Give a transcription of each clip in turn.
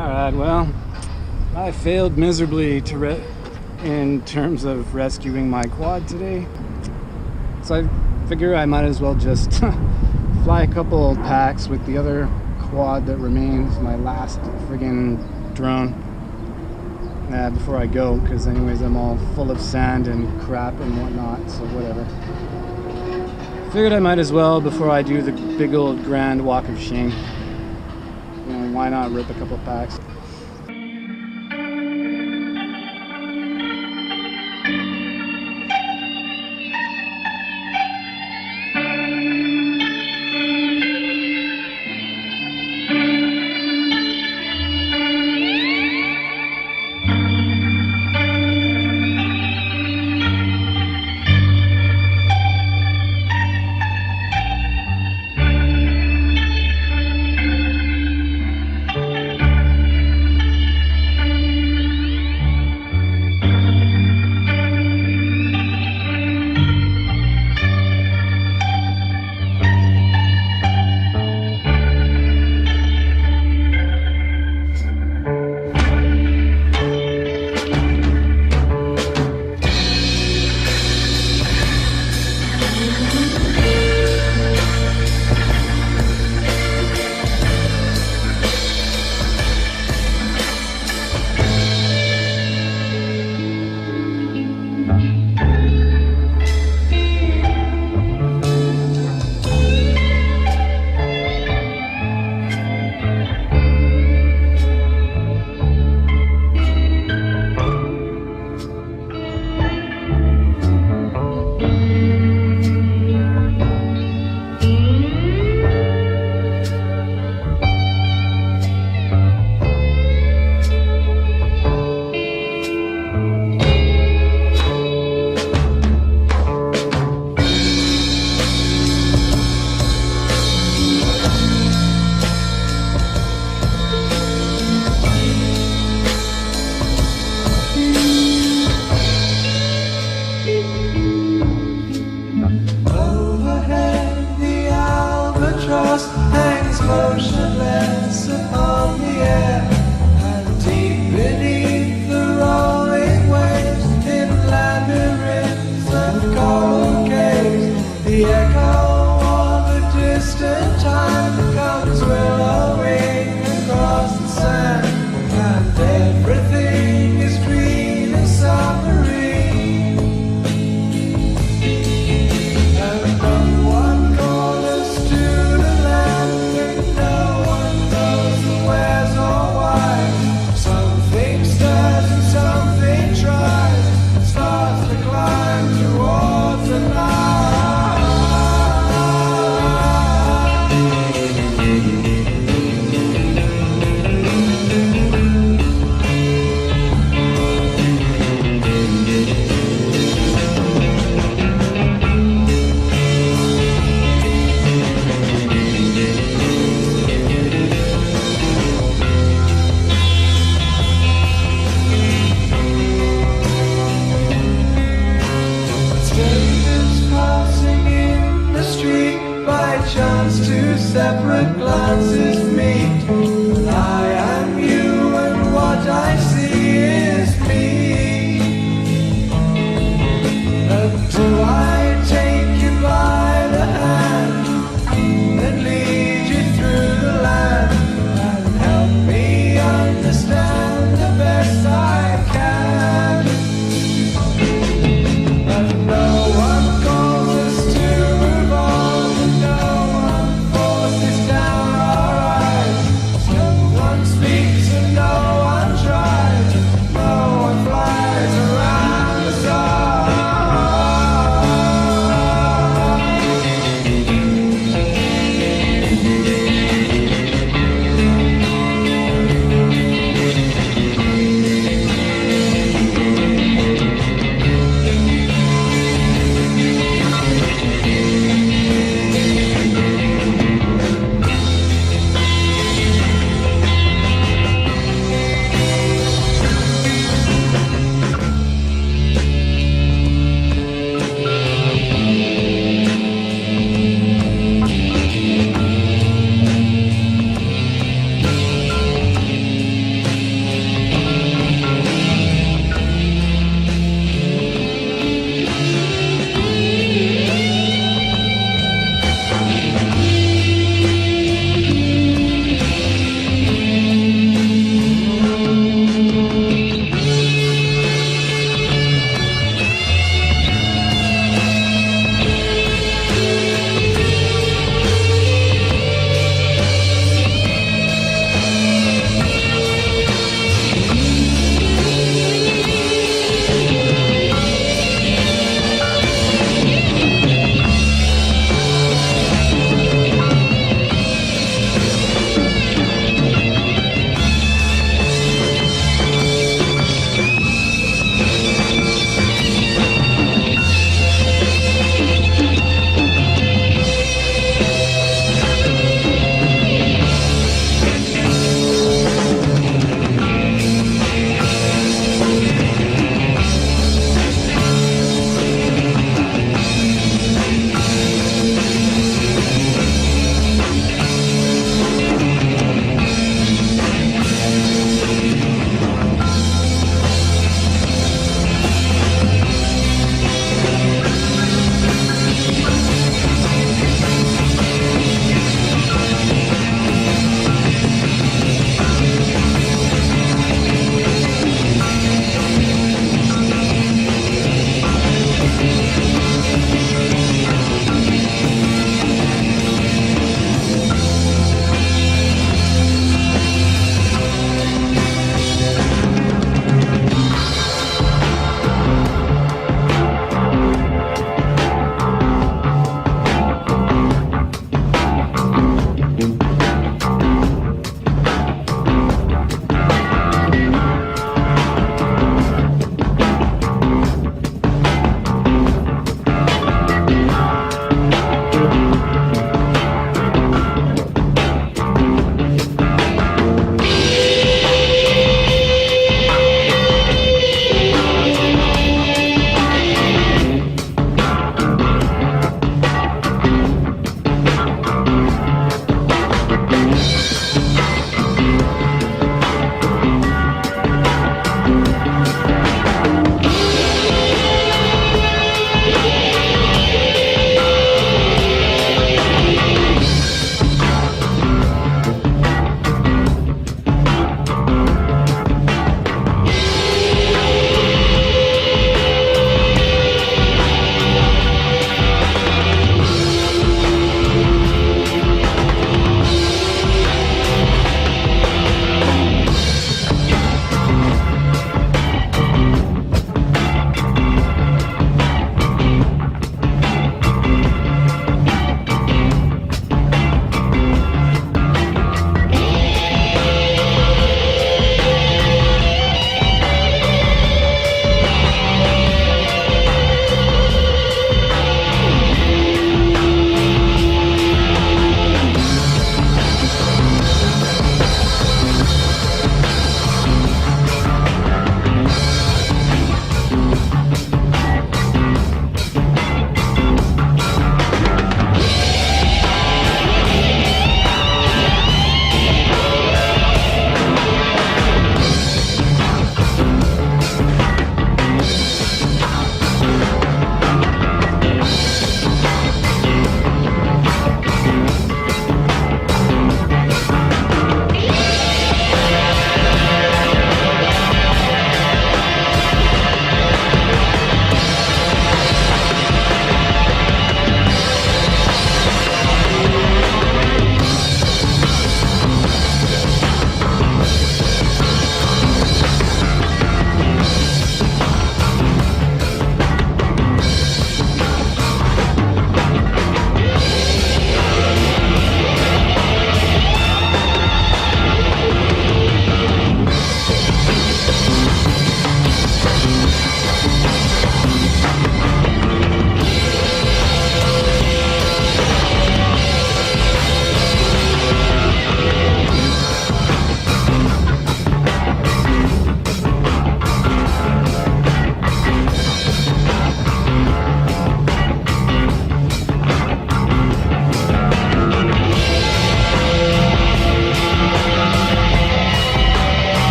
Alright, well, I failed miserably in terms of rescuing my quad today. So I figure I might as well just fly a couple packs with the other quad that remains, my last friggin' drone, before I go, because anyways I'm all full of sand and crap and whatnot, so whatever. Figured I might as well before I do the big old grand walk of shame. You know, why not rip a couple packs?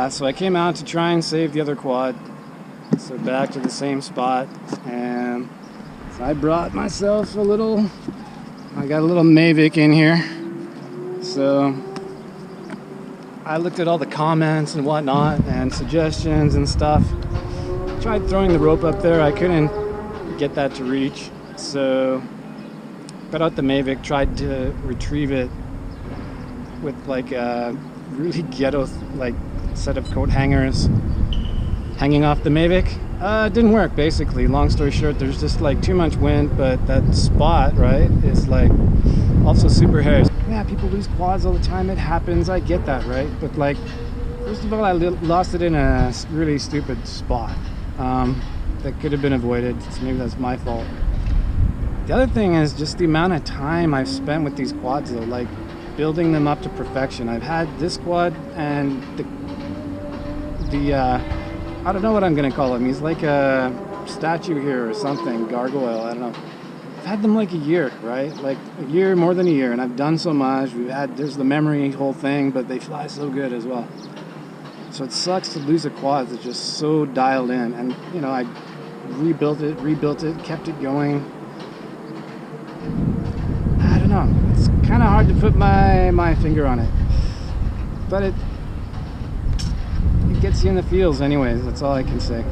So I came out to try and save the other quad. So back to the same spot, and so I brought myself I got a little Mavic in here. So I looked at all the comments and whatnot and suggestions and stuff. Tried throwing the rope up there, I couldn't get that to reach. So got out the Mavic, tried to retrieve it with like a really ghetto like set of coat hangers hanging off the Mavic. It didn't work, basically. Long story short, there's just like too much wind, but that spot, right, is like also super hairy. Yeah, people lose quads all the time. It happens. I get that, right? But like, first of all, I lost it in a really stupid spot that could have been avoided. So maybe that's my fault. The other thing is just the amount of time I've spent with these quads, though, like building them up to perfection. I've had this quad and the I don't know what I'm gonna call him. He's like a statue here or something, gargoyle, I don't know. I've had them like a year, right? Like a year, more than a year, and I've done so much. There's the memory whole thing, but they fly so good as well. So it sucks to lose a quad that's just so dialed in. And you know, I rebuilt it, kept it going. I don't know. It's kind of hard to put my finger on it, but it gets you in the feels anyways. That's all I can say.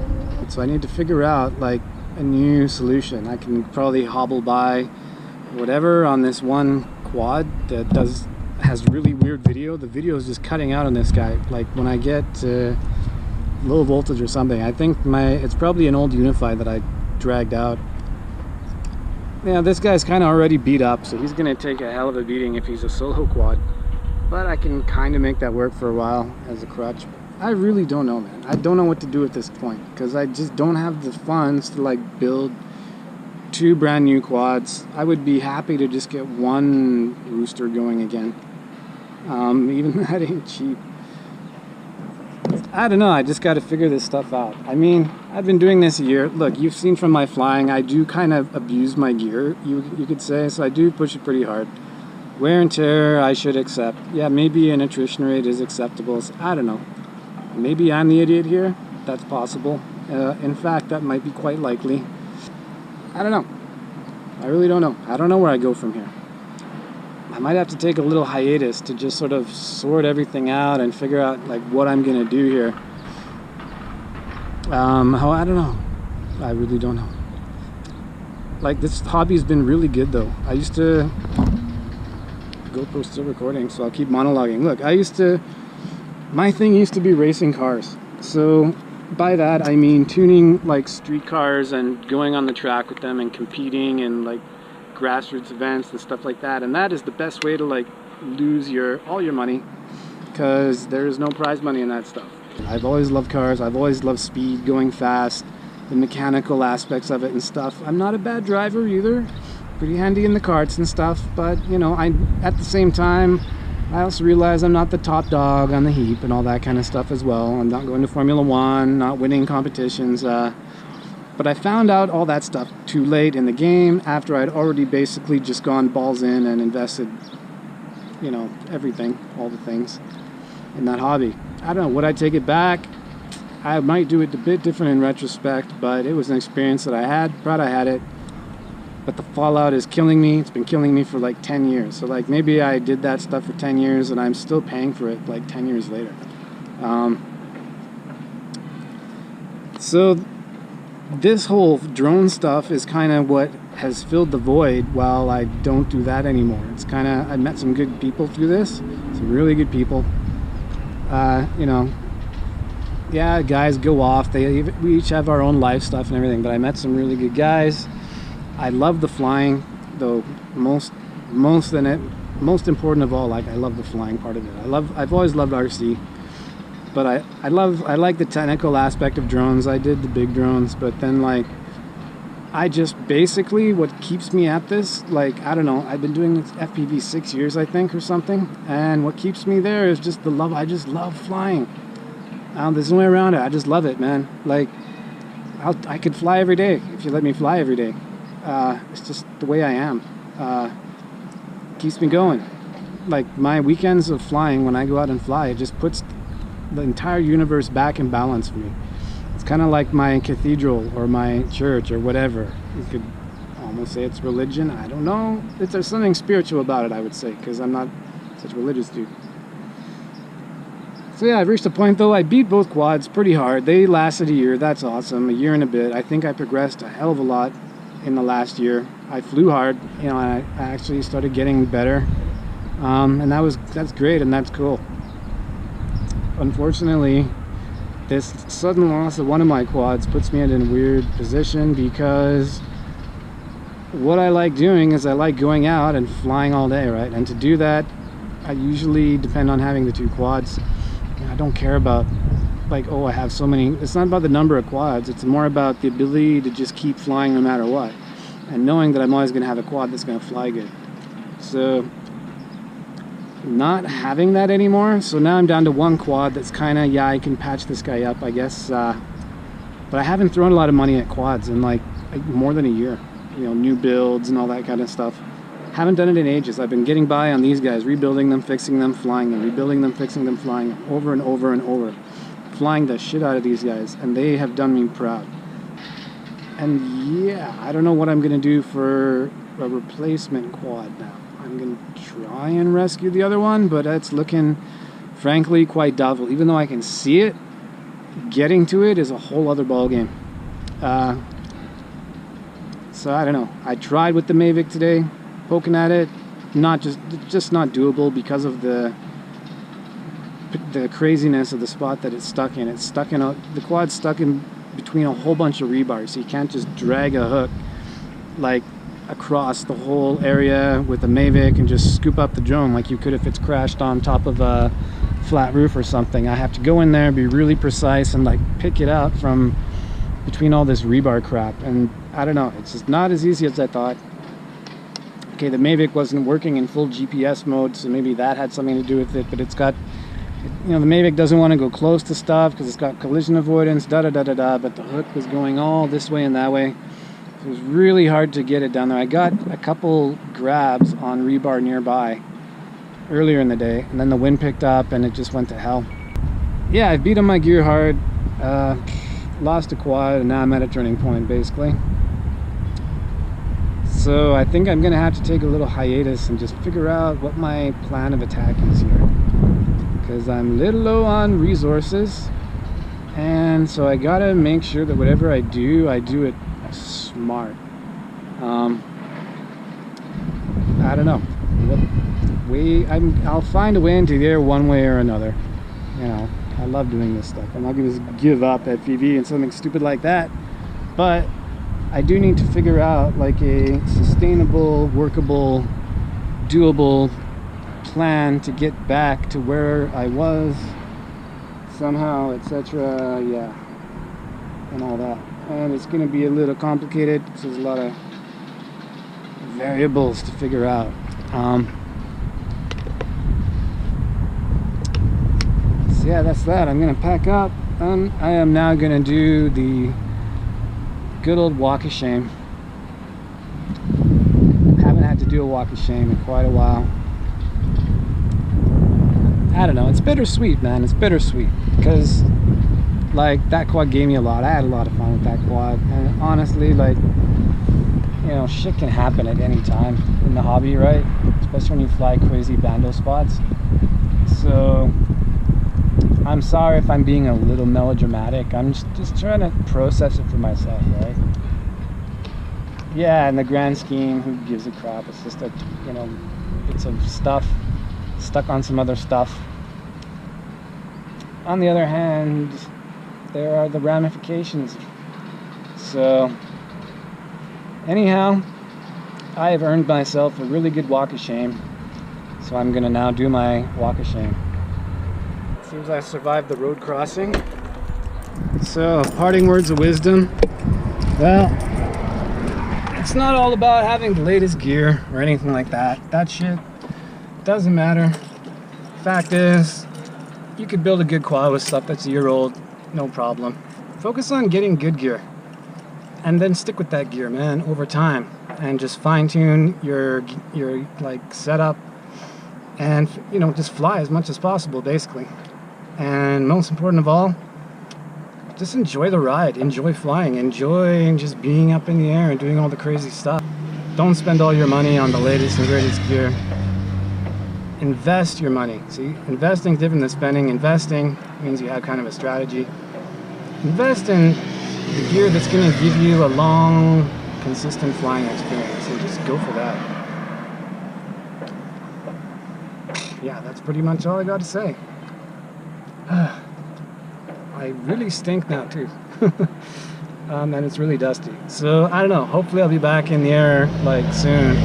So I need to figure out like a new solution. I can probably hobble by whatever on this one quad that has really weird video. The video is just cutting out on this guy. Like when I get low voltage or something, I think it's probably an old Unify that I dragged out. Yeah, this guy's kind of already beat up, so he's gonna take a hell of a beating if he's a solo quad. But I can kind of make that work for a while as a crutch. I really don't know, man. I don't know what to do at this point because I just don't have the funds to like build 2 brand new quads. I would be happy to just get one Rooster going again. Even that ain't cheap. I don't know. I just got to figure this stuff out. I mean, I've been doing this a year. Look, you've seen from my flying, I do kind of abuse my gear, you could say. So I do push it pretty hard. Wear and tear, I should accept. Yeah, maybe an attrition rate is acceptable. So I don't know. Maybe I'm the idiot here. That's possible. In fact, that might be quite likely. I don't know. I really don't know. I don't know where I go from here. I might have to take a little hiatus to just sort of sort everything out and figure out like what I'm gonna do here. I don't know. I really don't know. Like this hobby's been really good though. I used to GoPro's still recording, so I'll keep monologuing. Look, my thing used to be racing cars. So by that I mean tuning like street cars and going on the track with them and competing in like grassroots events and stuff like that. And that is the best way to like lose all your money, because there's no prize money in that stuff. I've always loved cars. I've always loved speed, going fast, the mechanical aspects of it and stuff. I'm not a bad driver either. Pretty handy in the karts and stuff, but you know, at the same time I also realize I'm not the top dog on the heap and all that kind of stuff as well. I'm not going to Formula One, not winning competitions. But I found out all that stuff too late in the game, after I'd already basically just gone balls in and invested, you know, everything, all the things in that hobby. I don't know, would I take it back? I might do it a bit different in retrospect, but it was an experience that I had, proud I had it. But the fallout is killing me. It's been killing me for like 10 years. So like maybe I did that stuff for 10 years and I'm still paying for it like 10 years later. So this whole drone stuff is kind of what has filled the void while I don't do that anymore. It's kind of, I met some good people through this, some really good people. You know, yeah, guys go off. We each have our own life stuff and everything, but I met some really good guys. I love the flying, though most important of all, like I love the flying part of it. I've always loved RC, but I like the technical aspect of drones. I did the big drones, but then like I just basically, what keeps me at this, like I don't know, I've been doing this FPV 6 years I think or something, and what keeps me there is just the love. I just love flying. There's no way around it. I just love it, man. Like I could fly every day if you let me fly every day. It's just the way I am. Keeps me going. Like my weekends of flying, when I go out and fly, it just puts the entire universe back in balance for me. It's kind of like my cathedral or my church or whatever. You could almost say it's religion. I don't know. There's something spiritual about it, I would say, because I'm not such a religious dude. So yeah, I've reached a point though. I beat both quads pretty hard. They lasted a year. That's awesome. A year and a bit. I think I progressed a hell of a lot in the last year. I flew hard. You know, I actually started getting better. And that's great and that's cool. Unfortunately, this sudden loss of one of my quads puts me in a weird position, because what I like doing is I like going out and flying all day, right? And to do that, I usually depend on having the two quads. I don't care about, like, oh, I have so many. It's not about the number of quads. It's more about the ability to just keep flying no matter what, and knowing that I'm always going to have a quad that's going to fly good. So not having that anymore. So now I'm down to one quad that's kind of, yeah, I can patch this guy up, I guess. But I haven't thrown a lot of money at quads in like more than a year. You know, new builds and all that kind of stuff. Haven't done it in ages. I've been getting by on these guys, rebuilding them, fixing them, flying them, rebuilding them, fixing them, flying them, over and over and over. Flying the shit out of these guys, and they have done me proud. And yeah, I don't know what I'm gonna do for a replacement quad now. I'm gonna try and rescue the other one, but it's looking, frankly, quite doubtful. Even though I can see it, getting to it is a whole other ball game. So I don't know. I tried with the Mavic today, poking at it, just not doable because of the craziness of the spot that it's stuck in. It's stuck in the quad's stuck in between a whole bunch of rebars, so you can't just drag a hook like across the whole area with a Mavic and just scoop up the drone like you could if it's crashed on top of a flat roof or something. I have to go in there, be really precise, and like pick it out from between all this rebar crap. And I don't know, it's just not as easy as I thought. Okay, the Mavic wasn't working in full GPS mode, so maybe that had something to do with it, but it's got, you know, the Mavic doesn't want to go close to stuff because it's got collision avoidance, but the hook was going all this way and that way. It was really hard to get it down there. I got a couple grabs on rebar nearby earlier in the day, and then the wind picked up and it just went to hell. Yeah, I beat on my gear hard, lost a quad, and now I'm at a turning point basically. So I think I'm gonna have to take a little hiatus and just figure out what my plan of attack is here, because I'm a little low on resources, and so I gotta make sure that whatever I do it smart. I don't know what way. I'll find a way into there one way or another. You know, I love doing this stuff. I'm not gonna just give up at VV and something stupid like that, but I do need to figure out like a sustainable, workable, doable plan to get back to where I was somehow, etc. Yeah, and all that. And it's going to be a little complicated because there's a lot of variables to figure out. So yeah, that's that. I'm going to pack up, and I am now going to do the good old walk of shame. Haven't had to do a walk of shame in quite a while. I don't know, it's bittersweet, man. It's bittersweet because like that quad gave me a lot. I had a lot of fun with that quad, and honestly, like, you know, shit can happen at any time in the hobby, right? Especially when you fly crazy bando spots. So I'm sorry if I'm being a little melodramatic. I'm just trying to process it for myself, right? Yeah, in the grand scheme, who gives a crap? It's just a, you know, bits of stuff stuck on some other stuff. On the other hand, there are the ramifications. So anyhow, I have earned myself a really good walk of shame, so I'm gonna now do my walk of shame. Seems I survived the road crossing. So, parting words of wisdom. Well, it's not all about having the latest gear or anything like that. That shit doesn't matter. Fact is, you could build a good quad with stuff that's a year old, no problem. Focus on getting good gear, and then stick with that gear, man, over time, and just fine-tune your like setup, and, you know, just fly as much as possible, basically. And most important of all, just enjoy the ride, enjoy flying, enjoy just being up in the air and doing all the crazy stuff. Don't spend all your money on the latest and greatest gear. Invest your money. See, investing is different than spending. Investing means you have kind of a strategy. Invest in the gear that's going to give you a long, consistent flying experience, and just go for that. Yeah, that's pretty much all I got to say. I really stink now too. And it's really dusty. So I don't know, hopefully I'll be back in the air like soon.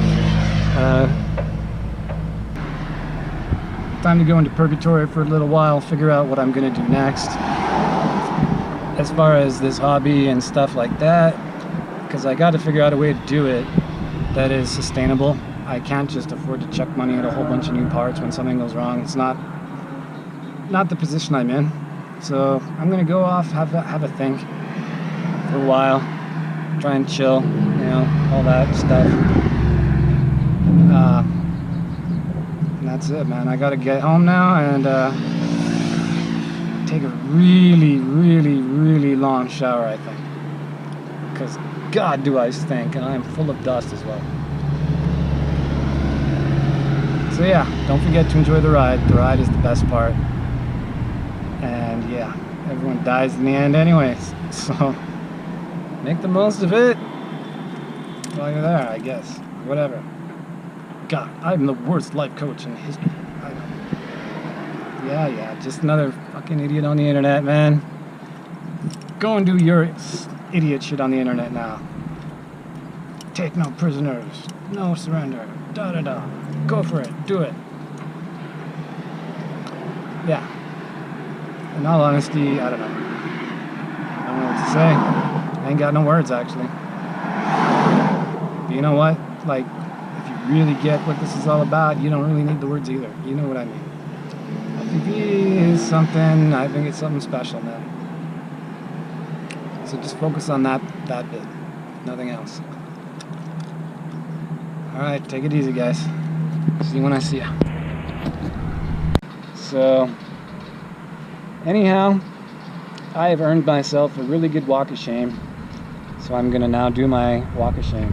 Time to go into purgatory for a little while, figure out what I'm gonna do next as far as this hobby and stuff like that, because I got to figure out a way to do it that is sustainable. I can't just afford to chuck money at a whole bunch of new parts when something goes wrong. It's not the position I'm in. So I'm gonna go off, have a think for a while, try and chill, you know, all that stuff. And that's it, man. I gotta get home now and take a really, really, really long shower, I think, because God do I stink, and I am full of dust as well. So yeah, don't forget to enjoy the ride. The ride is the best part. And yeah, everyone dies in the end anyways, so make the most of it while you're there, I guess. Whatever. God, I'm the worst life coach in history. I know. Yeah, just another fucking idiot on the internet, man. Go and do your idiot shit on the internet now. Take no prisoners, no surrender, da-da-da. Go for it, do it. Yeah. In all honesty, I don't know. I don't know what to say. I ain't got no words, actually. But you know what? Like, if you really get what this is all about, you don't really need the words either. You know what I mean. LPV is something, I think it's something special, man. So just focus on that bit. Nothing else. Alright, take it easy, guys. See you when I see you. So, anyhow, I have earned myself a really good walk of shame. So I'm gonna now do my walk of shame.